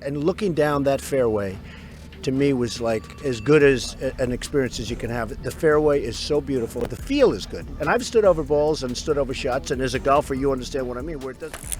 and looking down that fairway to me was like as good as an experience as you can have. The fairway is so beautiful. The feel is good. And I've stood over balls and stood over shots, and as a golfer, you understand what I mean, where it doesn't.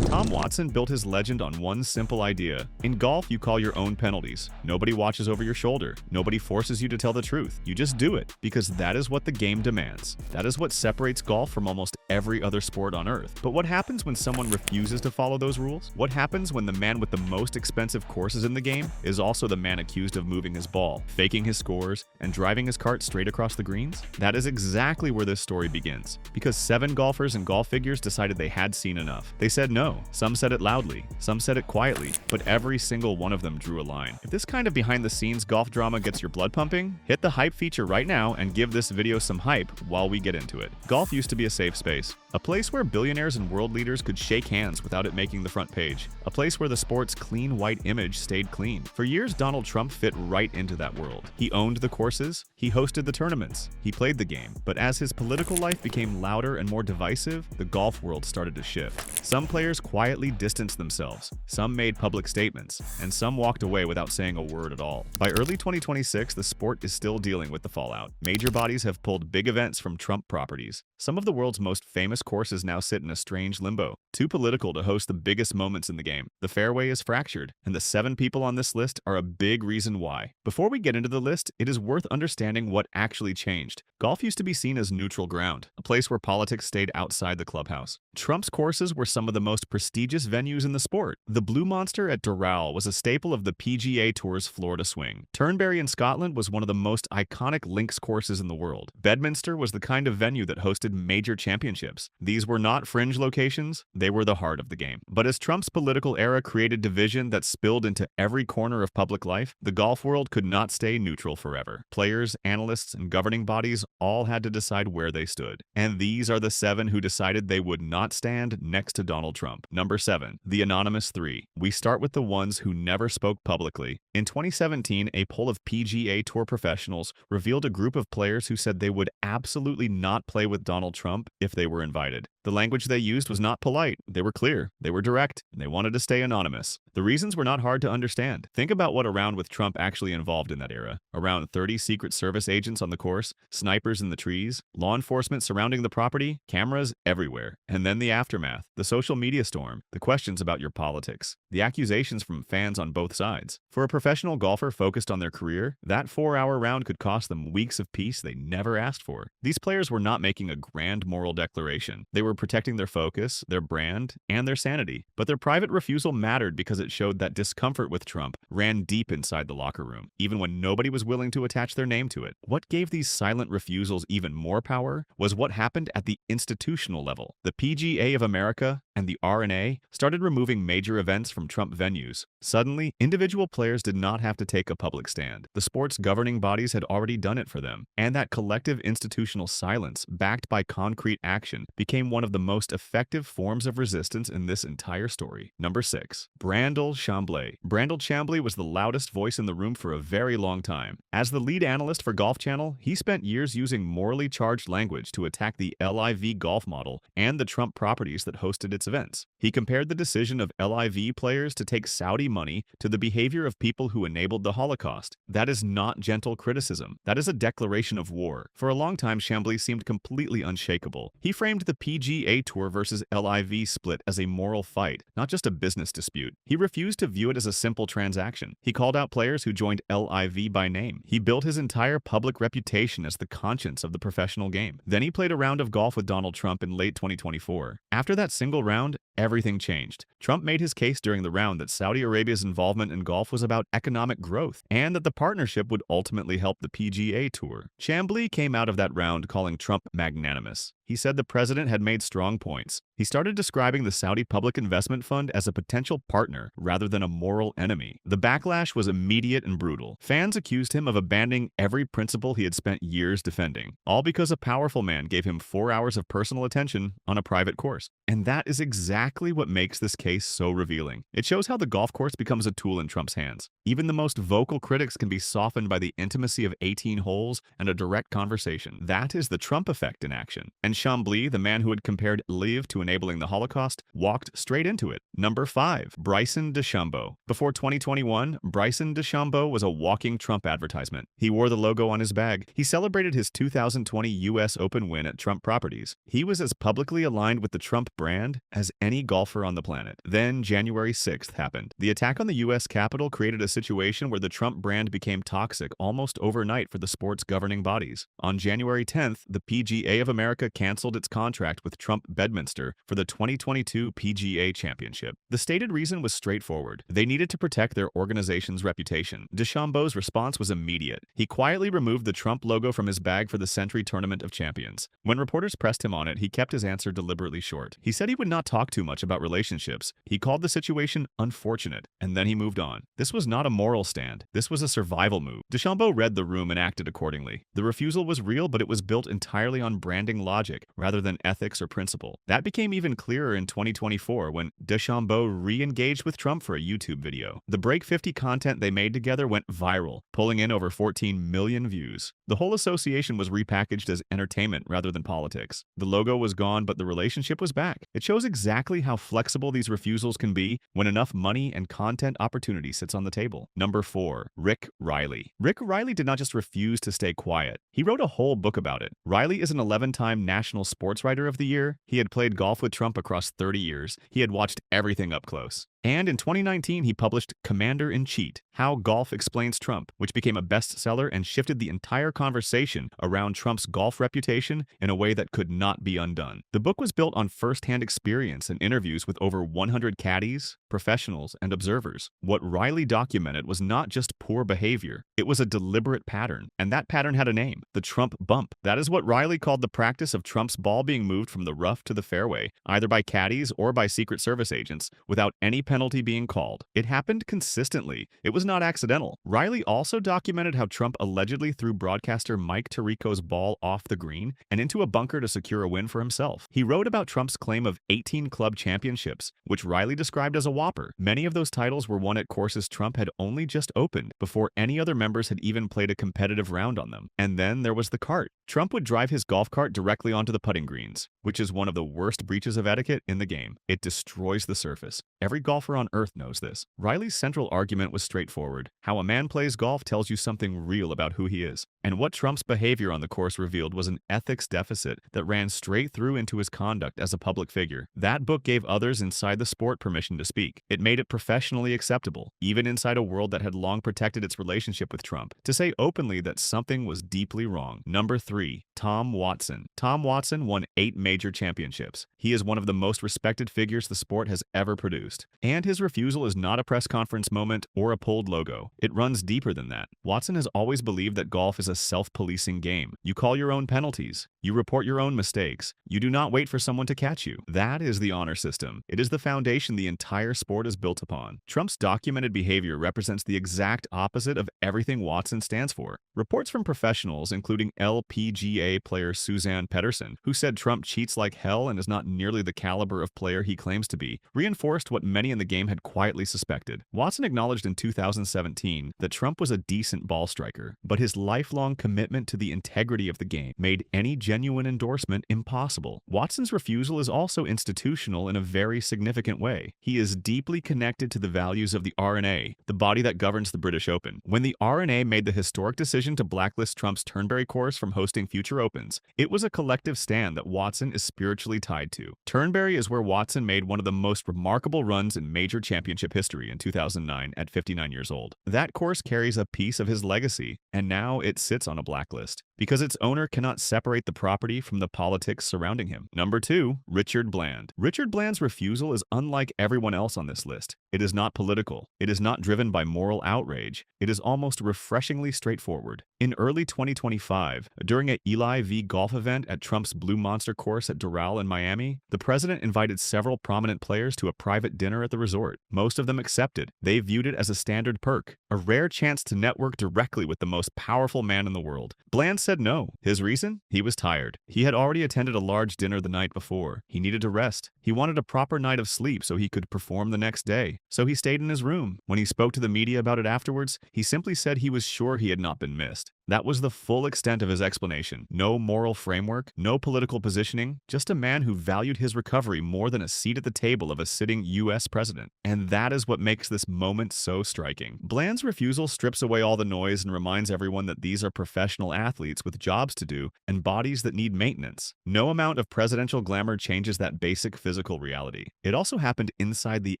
Tom Watson built his legend on one simple idea. In golf, you call your own penalties. Nobody watches over your shoulder. Nobody forces you to tell the truth. You just do it, because that is what the game demands. That is what separates golf from almost every other sport on earth. But what happens when someone refuses to follow those rules? What happens when the man with the most expensive courses in the game is also the man accused of moving his ball, faking his scores, and driving his cart straight across the greens? That is exactly where this story begins. Because 7 golfers and golf figures decided they had seen enough. They said no. Some said it loudly, some said it quietly, but every single one of them drew a line. If this kind of behind-the-scenes golf drama gets your blood pumping, hit the hype feature right now and give this video some hype while we get into it. Golf used to be a safe space, a place where billionaires and world leaders could shake hands without it making the front page, a place where the sport's clean white image stayed clean. For years, Donald Trump fit right into that world. He owned the courses, he hosted the tournaments, he played the game. But as his political life became louder and more divisive, the golf world started to shift. Some players quietly distanced themselves, some made public statements, and some walked away without saying a word at all. By early 2026, the sport is still dealing with the fallout. Major bodies have pulled big events from Trump properties. Some of the world's most famous courses now sit in a strange limbo, too political to host the biggest moments in the game. The fairway is fractured, and the 7 people on this list are a big reason why. Before we get into the list, it is worth understanding what actually changed. Golf used to be seen as neutral ground, a place where politics stayed outside the clubhouse. Trump's courses were some of the most prestigious venues in the sport. The Blue Monster at Doral was a staple of the PGA Tour's Florida swing. Turnberry in Scotland was one of the most iconic links courses in the world. Bedminster was the kind of venue that hosted major championships. These were not fringe locations, they were the heart of the game. But as Trump's political era created division that spilled into every corner of public life, the golf world could not stay neutral forever. Players, analysts, and governing bodies all had to decide where they stood. And these are the 7 who decided they would not stand next to Donald Trump. Number 7. The Anonymous 3. We start with the ones who never spoke publicly. In 2017, a poll of PGA Tour professionals revealed a group of players who said they would absolutely not play with Donald Trump if they were invited. The language they used was not polite, they were clear, they were direct, and they wanted to stay anonymous. The reasons were not hard to understand. Think about what a round with Trump actually involved in that era. Around 30 Secret Service agents on the course, snipers in the trees, law enforcement surrounding the property, cameras everywhere. And then the aftermath, the social media storm, the questions about your politics, the accusations from fans on both sides. For a professional golfer focused on their career, that 4-hour round could cost them weeks of peace they never asked for. These players were not making a grand moral declaration. They were protecting their focus, their brand, and their sanity. But their private refusal mattered because it showed that discomfort with Trump ran deep inside the locker room, even when nobody was willing to attach their name to it. What gave these silent refusals even more power was what happened at the institutional level. The PGA of America and the R&A started removing major events from Trump venues. Suddenly, individual players did not have to take a public stand. The sport's governing bodies had already done it for them, and that collective institutional silence, backed by concrete action, became one of the most effective forms of resistance in this entire story. Number 6. Brandel Chamblee. Brandel Chamblee was the loudest voice in the room for a very long time. As the lead analyst for Golf Channel, he spent years using morally charged language to attack the LIV golf model and the Trump properties that hosted its events. He compared the decision of LIV players to take Saudi money to the behavior of people who enabled the Holocaust. That is not gentle criticism. That is a declaration of war. For a long time, Chamblee seemed completely unshakable. He framed the PGA Tour versus LIV split as a moral fight, not just a business dispute. He refused to view it as a simple transaction. He called out players who joined LIV by name. He built his entire public reputation as the conscience of the professional game. Then he played a round of golf with Donald Trump in late 2024. After that single round, everything changed. Trump made his case during the round that Saudi Arabia's involvement in golf was about economic growth, and that the partnership would ultimately help the PGA Tour. Chamblee came out of that round calling Trump magnanimous. He said the president had made strong points. He started describing the Saudi Public Investment Fund as a potential partner rather than a moral enemy. The backlash was immediate and brutal. Fans accused him of abandoning every principle he had spent years defending, all because a powerful man gave him 4 hours of personal attention on a private course. And that is exactly what makes this case so revealing. It shows how the golf course becomes a tool in Trump's hands. Even the most vocal critics can be softened by the intimacy of 18 holes and a direct conversation. That is the Trump effect in action. And Chambly, the man who had compared Live to enabling the Holocaust, walked straight into it. Number 5. Bryson DeChambeau. Before 2021, Bryson DeChambeau was a walking Trump advertisement. He wore the logo on his bag. He celebrated his 2020 U.S. Open win at Trump Properties. He was as publicly aligned with the Trump brand as any golfer on the planet. Then January 6th happened. The attack on the U.S. Capitol created a situation where the Trump brand became toxic almost overnight for the sport's governing bodies. On January 10th, the PGA of America canceled its contract with Trump Bedminster for the 2022 PGA Championship. The stated reason was straightforward. They needed to protect their organization's reputation. DeChambeau's response was immediate. He quietly removed the Trump logo from his bag for the Century Tournament of Champions. When reporters pressed him on it, he kept his answer deliberately short. He said he would not talk too much about relationships. He called the situation unfortunate, and then he moved on. This was not a moral stand. This was a survival move. DeChambeau read the room and acted accordingly. The refusal was real, but it was built entirely on branding logic rather than ethics or principle. That became even clearer in 2024 when DeChambeau re-engaged with Trump for a YouTube video. The Break 50 content they made together went viral, pulling in over 14 million views. The whole association was repackaged as entertainment rather than politics. The logo was gone, but the relationship was back. It shows exactly how flexible these refusals can be when enough money and content opportunity sits on the table. Number 4. Rick Riley. Rick Riley did not just refuse to stay quiet. He wrote a whole book about it. Riley is an 11-time National Sports Writer of the Year. He had played golf with Trump across 30 years. He had watched everything up close. And in 2019, he published Commander-in-Cheat: How Golf Explains Trump, which became a bestseller and shifted the entire conversation around Trump's golf reputation in a way that could not be undone. The book was built on first-hand experience and interviews with over 100 caddies, professionals, and observers. What Riley documented was not just poor behavior, it was a deliberate pattern, and that pattern had a name: the Trump bump. That is what Riley called the practice of Trump's ball being moved from the rough to the fairway, either by caddies or by Secret Service agents, without any penalty being called. It happened consistently. It was not accidental. Riley also documented how Trump allegedly threw broadcaster Mike Tirico's ball off the green and into a bunker to secure a win for himself. He wrote about Trump's claim of 18 club championships, which Riley described as a whopper. Many of those titles were won at courses Trump had only just opened, before any other members had even played a competitive round on them. And then there was the cart. Trump would drive his golf cart directly onto the putting greens, which is one of the worst breaches of etiquette in the game. It destroys the surface. Every golfer on earth knows this. Riley's central argument was straightforward: how a man plays golf tells you something real about who he is. And what Trump's behavior on the course revealed was an ethics deficit that ran straight through into his conduct as a public figure. That book gave others inside the sport permission to speak. It made it professionally acceptable, even inside a world that had long protected its relationship with Trump, to say openly that something was deeply wrong. Number 3. Tom Watson. Tom Watson won 8 major championships. He is one of the most respected figures the sport has ever produced. And his refusal is not a press conference moment or a pulled logo. It runs deeper than that. Watson has always believed that golf is a self-policing game. You call your own penalties. You report your own mistakes. You do not wait for someone to catch you. That is the honor system. It is the foundation the entire sport is built upon. Trump's documented behavior represents the exact opposite of everything Watson stands for. Reports from professionals, including LPGA player Suzanne Pedersen, who said Trump cheats like hell and is not nearly the caliber of player he claims to be, reinforced what many in the game had quietly suspected. Watson acknowledged in 2017 that Trump was a decent ball striker, but his lifelong commitment to the integrity of the game made any genuine endorsement impossible. Watson's refusal is also institutional in a very significant way. He is deeply connected to the values of the R&A, the body that governs the British Open. When the R&A made the historic decision to blacklist Trump's Turnberry course from hosting future Opens, it was a collective stand that Watson is spiritually tied to. Turnberry is where Watson made one of the most remarkable runs in major championship history in 2009 at 59 years old. That course carries a piece of his legacy, and now it sits on a blacklist. because its owner cannot separate the property from the politics surrounding him. Number 2, Richard Bland. Richard Bland's refusal is unlike everyone else on this list. It is not political. It is not driven by moral outrage. It is almost refreshingly straightforward. In early 2025, during a Eli V golf event at Trump's Blue Monster course at Doral in Miami, the president invited several prominent players to a private dinner at the resort. Most of them accepted. They viewed it as a standard perk, a rare chance to network directly with the most powerful man in the world. Bland said no. His reason? He was tired. He had already attended a large dinner the night before. He needed to rest. He wanted a proper night of sleep so he could perform the next day. So he stayed in his room. When he spoke to the media about it afterwards, he simply said he was sure he had not been missed. That was the full extent of his explanation. No moral framework, no political positioning, just a man who valued his recovery more than a seat at the table of a sitting U.S. president. And that is what makes this moment so striking. Bland's refusal strips away all the noise and reminds everyone that these are professional athletes with jobs to do and bodies that need maintenance. No amount of presidential glamour changes that basic physical reality. It also happened inside the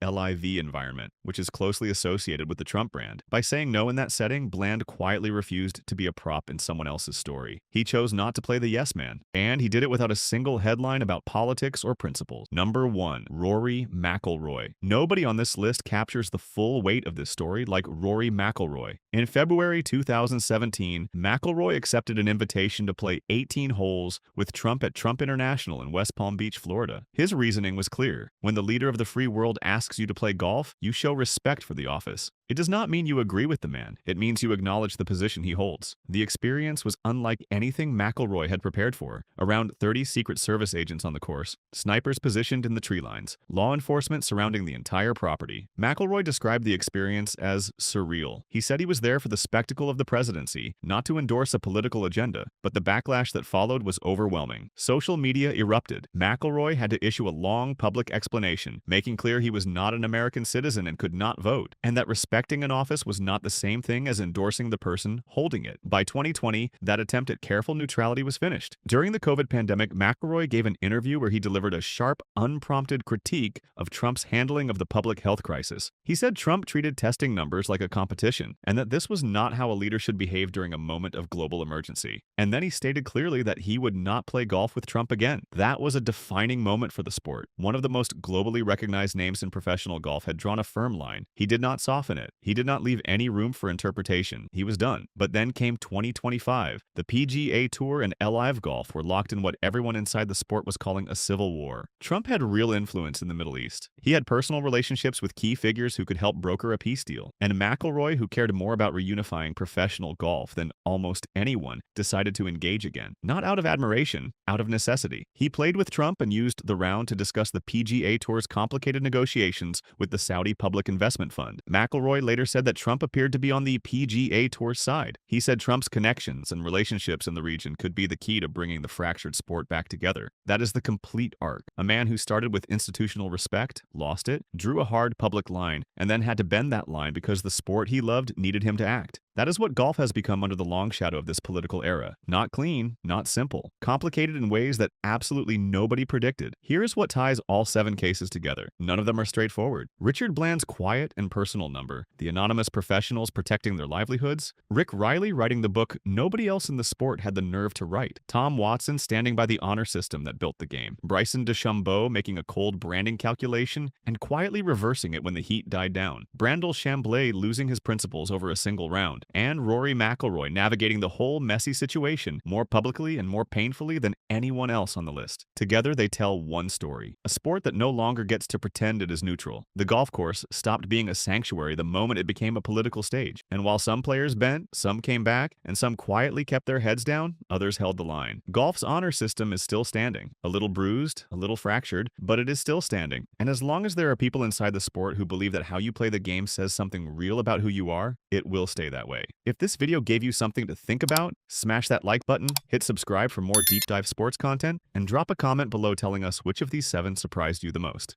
LIV environment, which is closely associated with the Trump brand. By saying no in that setting, Bland quietly refused to be a prop in someone else's story. He chose not to play the yes man, and he did it without a single headline about politics or principles. Number 1, Rory McIlroy. Nobody on this list captures the full weight of this story like Rory McIlroy. In February 2017, McIlroy accepted an invitation to play 18 holes with Trump at Trump International in West Palm Beach, Florida. His reasoning was clear. When the leader of the free world asks you to play golf, you show respect for the office. It does not mean you agree with the man. It means you acknowledge the position he holds. The experience was unlike anything McIlroy had prepared for. Around 30 Secret Service agents on the course, snipers positioned in the tree lines, law enforcement surrounding the entire property. McIlroy described the experience as surreal. He said he was there for the spectacle of the presidency, not to endorse a political agenda, but the backlash that followed was overwhelming. Social media erupted. McIlroy had to issue a long public explanation, making clear he was not an American citizen and could not vote, and that respecting an office was not the same thing as endorsing the person holding it. By 2020, that attempt at careful neutrality was finished. During the COVID pandemic, McIlroy gave an interview where he delivered a sharp, unprompted critique of Trump's handling of the public health crisis. He said Trump treated testing numbers like a competition, and that this was not how a leader should behave during a moment of global emergency. And then he stated clearly that he would not play golf with Trump again. That was a defining moment for the sport. One of the most globally recognized names in professional golf had drawn a firm line. He did not soften it. He did not leave any room for interpretation. He was done. But then came 2025. The PGA Tour and LIV Golf were locked in what everyone inside the sport was calling a civil war. Trump had real influence in the Middle East. He had personal relationships with key figures who could help broker a peace deal. And McIlroy, who cared more about reunifying professional golf than almost anyone, decided to engage again. Not out of admiration, out of necessity. He played with Trump and used the round to discuss the PGA Tour's complicated negotiations with the Saudi Public Investment Fund. McIlroy later said that Trump appeared to be on the PGA Tour's side. He said Trump's connections and relationships in the region could be the key to bringing the fractured sport back together. That is the complete arc. A man who started with institutional respect, lost it, drew a hard public line, and then had to bend that line because the sport he loved needed him to act. That is what golf has become under the long shadow of this political era. Not clean, not simple. Complicated in ways that absolutely nobody predicted. Here is what ties all 7 cases together. None of them are straightforward. Richard Bland's quiet and personal number, the anonymous professionals protecting their livelihoods, Rick Riley writing the book nobody else in the sport had the nerve to write, Tom Watson standing by the honor system that built the game, Bryson DeChambeau making a cold branding calculation and quietly reversing it when the heat died down, Brandel Chamblee losing his principles over a single round, and Rory McIlroy navigating the whole messy situation more publicly and more painfully than anyone else on the list. Together, they tell one story, a sport that no longer gets to pretend it is neutral. The golf course stopped being a sanctuary the moment it became a political stage, and while some players bent, some came back, and some quietly kept their heads down, others held the line. Golf's honor system is still standing, a little bruised, a little fractured, but it is still standing. And as long as there are people inside the sport who believe that how you play the game says something real about who you are, it will stay that way. If this video gave you something to think about, smash that like button, hit subscribe for more deep dive sports content, and drop a comment below telling us which of these 7 surprised you the most.